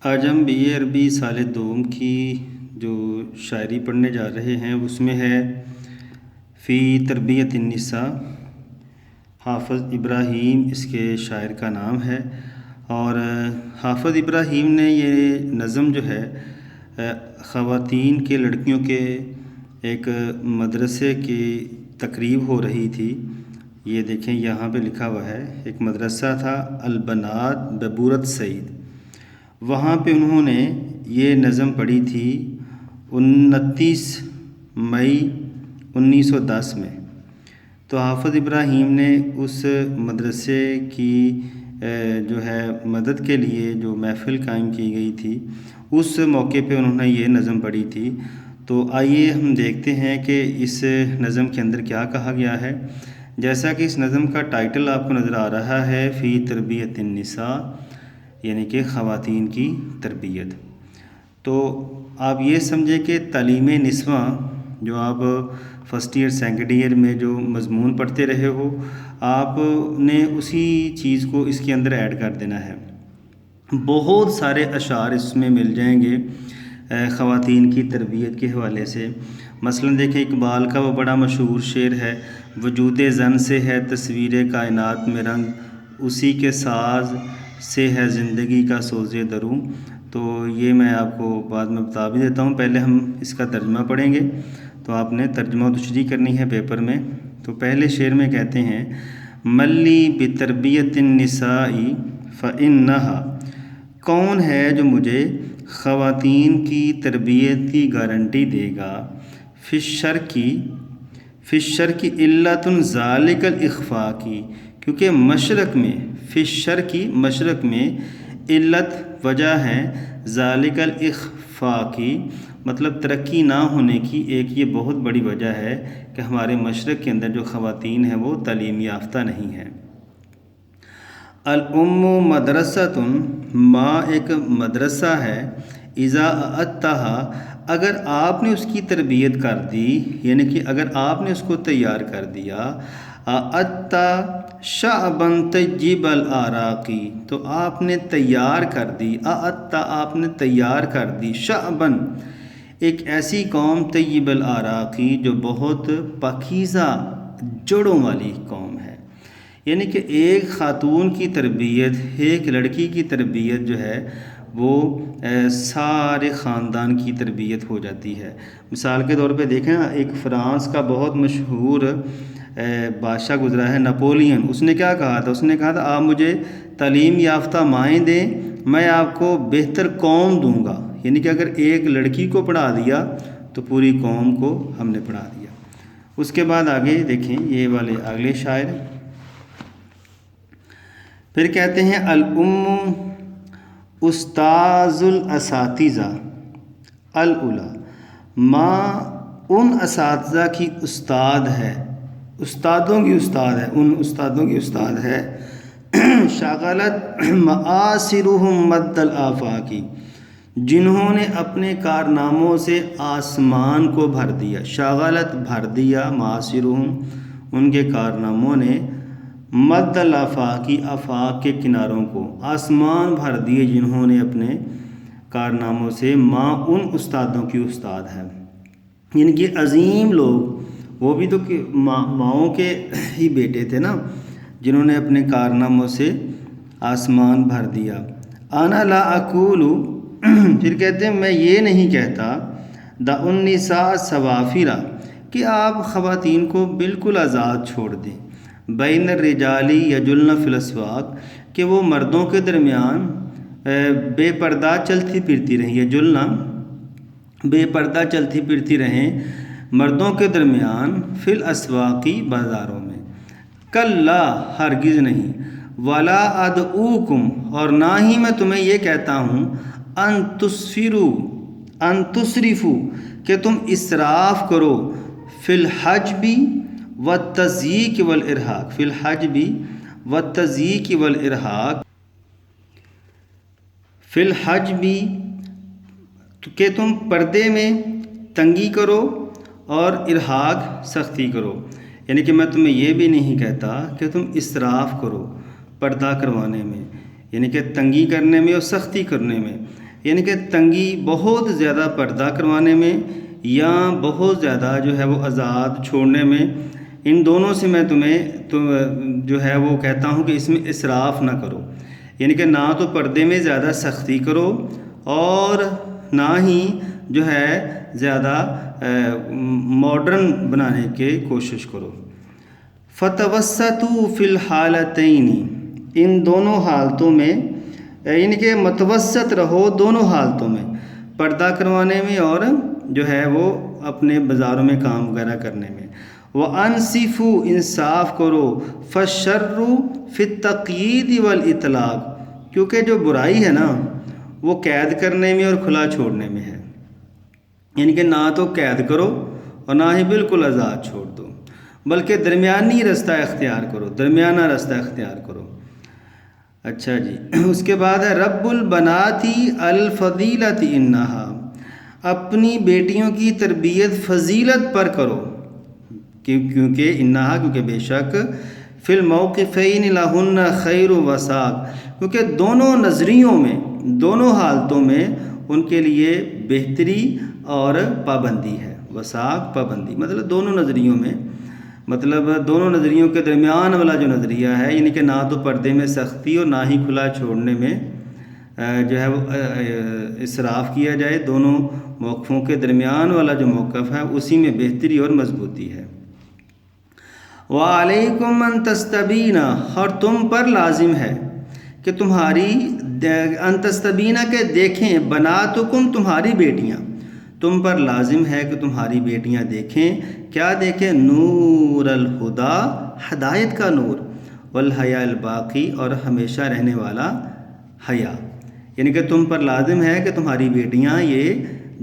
آج ہم بی اے عربی سال دوم کی جو شاعری پڑھنے جا رہے ہیں اس میں ہے فی تربیت النساء۔ حافظ ابراہیم اس کے شاعر کا نام ہے، اور حافظ ابراہیم نے یہ نظم جو ہے خواتین کے لڑکیوں کے ایک مدرسے کی تقریب ہو رہی تھی۔ یہ دیکھیں یہاں پہ لکھا ہوا ہے، ایک مدرسہ تھا البنات ببورت سعید، وہاں پہ انہوں نے یہ نظم پڑھی تھی 29 مئی 1910 میں۔ تو حافظ ابراہیم نے اس مدرسے کی جو ہے مدد کے لیے جو محفل قائم کی گئی تھی، اس موقع پہ انہوں نے یہ نظم پڑھی تھی۔ تو آئیے ہم دیکھتے ہیں کہ اس نظم کے اندر کیا کہا گیا ہے۔ جیسا کہ اس نظم کا ٹائٹل آپ کو نظر آ رہا ہے، فی تربیت النساء، یعنی کہ خواتین کی تربیت۔ تو آپ یہ سمجھیں کہ تعلیم نسواں جو آپ فرسٹ ایئر سیکنڈ ایئر میں جو مضمون پڑھتے رہے ہو، آپ نے اسی چیز کو اس کے اندر ایڈ کر دینا ہے۔ بہت سارے اشعار اس میں مل جائیں گے خواتین کی تربیت کے حوالے سے۔ مثلا دیکھیں اقبال کا وہ بڑا مشہور شعر ہے، وجود زن سے ہے تصویر کائنات میں رنگ، اسی کے ساز سے ہے زندگی کا سوز دروں۔ تو یہ میں آپ کو بعد میں بتا بھی دیتا ہوں، پہلے ہم اس کا ترجمہ پڑھیں گے۔ تو آپ نے ترجمہ و تشریح کرنی ہے پیپر میں۔ تو پہلے شعر میں کہتے ہیں، ملی بتربیت النساء فإنها، کون ہے جو مجھے خواتین کی تربیت کی گارنٹی دے گا، فی الشرق علت ذالک الاخفاء کی، کیونکہ مشرق میں، فی الشرق مشرق میں، علت وجہ ہے، ذالک الاخفاء کی مطلب ترقی نہ ہونے کی ایک یہ بہت بڑی وجہ ہے کہ ہمارے مشرق کے اندر جو خواتین ہیں وہ تعلیم یافتہ نہیں ہیں۔ الام مدرسۃ، ماں ایک مدرسہ ہے، اذا اعدتها، اگر آپ نے اس کی تربیت کر دی، یعنی کہ اگر آپ نے اس کو تیار کر دیا، اعدت شعبا طیب الاراقی، تو آپ نے تیار کر دی، اعدت آپ نے تیار کر دی، شعبا ایک ایسی قوم، طیب الاراقی جو بہت پاکیزہ جڑوں والی قوم ہے۔ یعنی کہ ایک خاتون کی تربیت، ایک لڑکی کی تربیت جو ہے وہ سارے خاندان کی تربیت ہو جاتی ہے۔ مثال کے طور پہ دیکھیں، ایک فرانس کا بہت مشہور بادشاہ گزرا ہے نپولین، اس نے کیا کہا تھا؟ اس نے کہا تھا آپ مجھے تعلیم یافتہ مائیں دیں، میں آپ کو بہتر قوم دوں گا۔ یعنی کہ اگر ایک لڑکی کو پڑھا دیا تو پوری قوم کو ہم نے پڑھا دیا۔ اس کے بعد آگے دیکھیں یہ والے اگلے شاعر، پھر کہتے ہیں الام استاذ الاساتذہ الاولی، ماں ان اساتذہ کی استاد ہے، استادوں کی استاد ہے، ان استادوں کی استاد ہے، شغلت معاصرہم مد الآفاقی، جنہوں نے اپنے کارناموں سے آسمان کو بھر دیا، شغلت بھر دیا، معاصرہم ان کے کارناموں نے، مد الآفاقی آفاق کے کناروں کو، آسمان بھر دیے جنہوں نے اپنے کارناموں سے، ماں ان استادوں کی استاد ہے۔ یعنی کہ عظیم لوگ، وہ بھی تو ماؤں کے ہی بیٹے تھے نا، جنہوں نے اپنے کارناموں سے آسمان بھر دیا۔ انا لا اقول، پھر کہتے ہیں میں یہ نہیں کہتا، دع النساء سوافرا، کہ آپ خواتین کو بالکل آزاد چھوڑ دیں، بین الرجال یجلن فی الاسواق، کہ وہ مردوں کے درمیان بے پردہ چلتی پھرتی رہیں، یجلن بے پردہ چلتی پھرتی رہیں مردوں کے درمیان، فی الاسواقی بازاروں میں، کلا ہرگز نہیں، ولا ادعوکم اور نہ ہی میں تمہیں یہ کہتا ہوں، ان تسرفوا کہ تم اسراف کرو، فی الحجب والتضییق والارہاق، فی الحجب والتضییق والارہاق، فی الحجب کہ تم پردے میں تنگی کرو اور ارہاق سختی کرو۔ یعنی کہ میں تمہیں یہ بھی نہیں کہتا کہ تم اسراف کرو پردہ کروانے میں، یعنی کہ تنگی کرنے میں اور سختی کرنے میں، یعنی کہ تنگی بہت زیادہ پردہ کروانے میں یا بہت زیادہ جو ہے وہ آزاد چھوڑنے میں، ان دونوں سے میں تمہیں جو ہے وہ کہتا ہوں کہ اس میں اسراف نہ کرو، یعنی کہ نہ تو پردے میں زیادہ سختی کرو اور نہ ہی جو ہے زیادہ ماڈرن بنانے کی کوشش کرو۔ فتوسطوا فی الحالتین، ان دونوں حالتوں میں یعنی کہ متوسط رہو دونوں حالتوں میں، پردہ کروانے میں اور جو ہے وہ اپنے بازاروں میں کام وغیرہ کرنے میں۔ وَأَنصِفُوا، انصاف کرو، فَالشَّرُّ فِي التَّقْیِیدِ وَالْإِطْلَاقِ، کیونکہ جو برائی ہے نا وہ قید کرنے میں اور کھلا چھوڑنے میں ہے، یعنی کہ نہ تو قید کرو اور نہ ہی بالکل آزاد چھوڑ دو، بلکہ درمیانی رستہ اختیار کرو، درمیانہ رستہ اختیار کرو۔ اچھا جی، اس کے بعد ہے رب البناتی الفضیلت انہا، اپنی بیٹیوں کی تربیت فضیلت پر کرو، کیونکہ انہا کیونکہ بے شک فی الموقفین لہن خیر و وساق، کیونکہ دونوں نظریوں میں دونوں حالتوں میں ان کے لیے بہتری اور پابندی ہے۔ وساق پابندی مطلب دونوں نظریوں میں، مطلب دونوں نظریوں کے درمیان والا جو نظریہ ہے، یعنی کہ نہ تو پردے میں سختی اور نہ ہی کھلا چھوڑنے میں جو ہے وہ اسراف کیا جائے، دونوں موقفوں کے درمیان والا جو موقف ہے اسی میں بہتری اور مضبوطی ہے۔ وَعَلَيْكُمْ أَن تَسْتَبِينَ، اور تم پر لازم ہے کہ تمہاری ان تستبین کے دیکھیں، بناتکم تمہاری بیٹیاں، تم پر لازم ہے کہ تمہاری بیٹیاں دیکھیں، کیا دیکھیں؟ نور الہدا، ہدایت کا نور، والحیاء الباقی، اور ہمیشہ رہنے والا حیا، یعنی کہ تم پر لازم ہے کہ تمہاری بیٹیاں یہ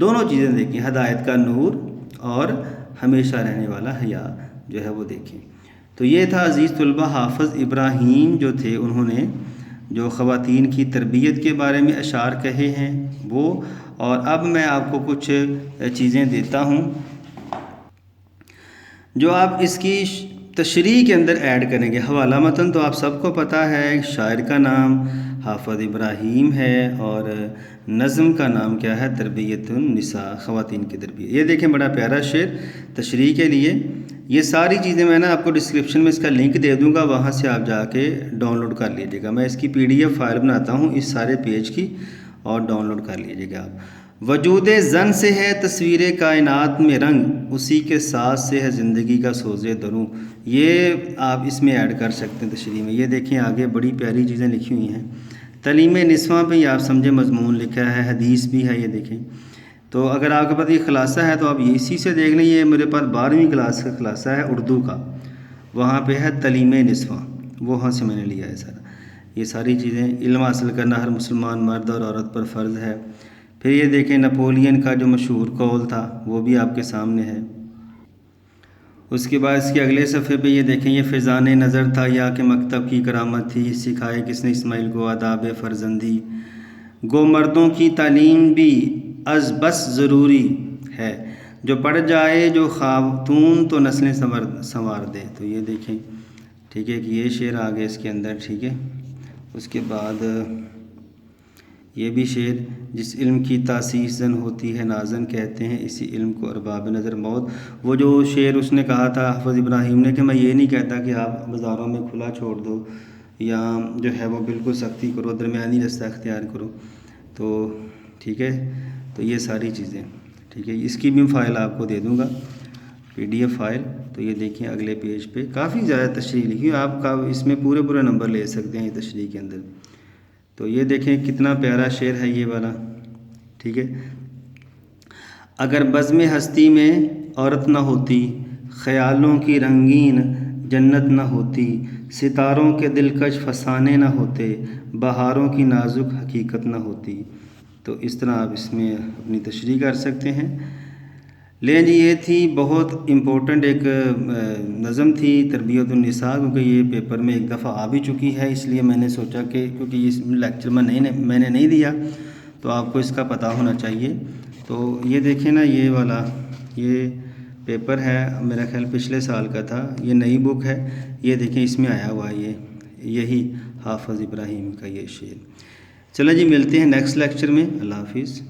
دونوں چیزیں دیکھیں، ہدایت کا نور اور ہمیشہ رہنے والا حیا جو ہے وہ دیکھیں۔ تو یہ تھا عزیز طلبہ حافظ ابراہیم جو تھے، انہوں نے جو خواتین کی تربیت کے بارے میں اشعار کہے ہیں وہ، اور اب میں آپ کو کچھ چیزیں دیتا ہوں جو آپ اس کی تشریح کے اندر ایڈ کریں گے۔ حوالہ متن تو آپ سب کو پتہ ہے، شاعر کا نام حافظ ابراہیم ہے اور نظم کا نام کیا ہے؟ تربیت النساء، خواتین کی تربیت۔ یہ دیکھیں بڑا پیارا شعر تشریح کے لیے۔ یہ ساری چیزیں میں آپ کو ڈسکرپشن میں اس کا لنک دے دوں گا، وہاں سے آپ جا کے ڈاؤن لوڈ کر لیجیے گا۔ میں اس کی PDF فائل بناتا ہوں اس سارے پیج کی، اور ڈاؤن لوڈ کر لیجیے گا آپ۔ وجود زن سے ہے تصویر کائنات میں رنگ، اسی کے ساتھ سے ہے زندگی کا سوز دروں۔ یہ آپ اس میں ایڈ کر سکتے ہیں تشریح میں۔ یہ دیکھیں آگے بڑی پیاری چیزیں لکھی ہوئی ہیں، تعلیم نسواں پہ ہی آپ سمجھے مضمون لکھا ہے، حدیث بھی ہے، یہ دیکھیں۔ تو اگر آپ کے پاس یہ خلاصہ ہے تو آپ اسی سے دیکھ لیں۔ یہ میرے پاس 12ویں کلاس کا خلاصہ ہے اردو کا، وہاں پہ ہے تعلیم نسواں، وہاں سے میں نے لیا ہے سارا۔ یہ ساری چیزیں علم حاصل کرنا ہر مسلمان مرد اور عورت پر فرض ہے۔ پھر یہ دیکھیں نپولین کا جو مشہور قول تھا وہ بھی آپ کے سامنے ہے۔ اس کے بعد اس کے اگلے صفحے پہ یہ دیکھیں، یہ فیضان نظر تھا یا کہ مکتب کی کرامت تھی، سکھائے کس نے اسماعیل کو آداب فرزندی، گو مردوں کی تعلیم بھی از بس ضروری ہے، جو پڑھ جائے جو خاتون تو نسلیں سنوار دے۔ تو یہ دیکھیں، ٹھیک ہے کہ یہ شعر آگے اس کے اندر، ٹھیک ہے۔ اس کے بعد یہ بھی شعر، جس علم کی تاسیس زن ہوتی ہے نازن، کہتے ہیں اسی علم کو ارباب نظر موت۔ وہ جو شعر اس نے کہا تھا حافظ ابراہیم نے کہ میں یہ نہیں کہتا کہ آپ بازاروں میں کھلا چھوڑ دو یا جو ہے وہ بالکل سختی کرو، درمیانی رستہ اختیار کرو۔ تو ٹھیک ہے، تو یہ ساری چیزیں، ٹھیک ہے، اس کی بھی فائل آپ کو دے دوں گا، PDF فائل۔ تو یہ دیکھیں اگلے پیج پہ کافی زیادہ تشریح لکھی ہے، آپ کا اس میں پورے نمبر لے سکتے ہیں یہ تشریح کے اندر۔ تو یہ دیکھیں کتنا پیارا شعر ہے یہ والا، ٹھیک ہے۔ اگر بزم ہستی میں عورت نہ ہوتی، خیالوں کی رنگین جنت نہ ہوتی، ستاروں کے دلکش فسانے نہ ہوتے، بہاروں کی نازک حقیقت نہ ہوتی۔ تو اس طرح آپ اس میں اپنی تشریح کر سکتے ہیں۔ لیں جی، یہ تھی بہت امپورٹنٹ ایک نظم تھی تربیت النساء، کیونکہ یہ پیپر میں ایک دفعہ آ بھی چکی ہے، اس لیے میں نے سوچا کہ کیونکہ اس لیکچر میں نے نہیں دیا تو آپ کو اس کا پتہ ہونا چاہیے۔ تو یہ دیکھیں نا، یہ والا یہ پیپر ہے، میرا خیال پچھلے سال کا تھا، یہ نئی بک ہے، یہ دیکھیں اس میں آیا ہوا ہے یہی حافظ ابراہیم کا یہ شعر۔ چلیں جی، ملتے ہیں نیکسٹ لیکچر میں. اللہ حافظ.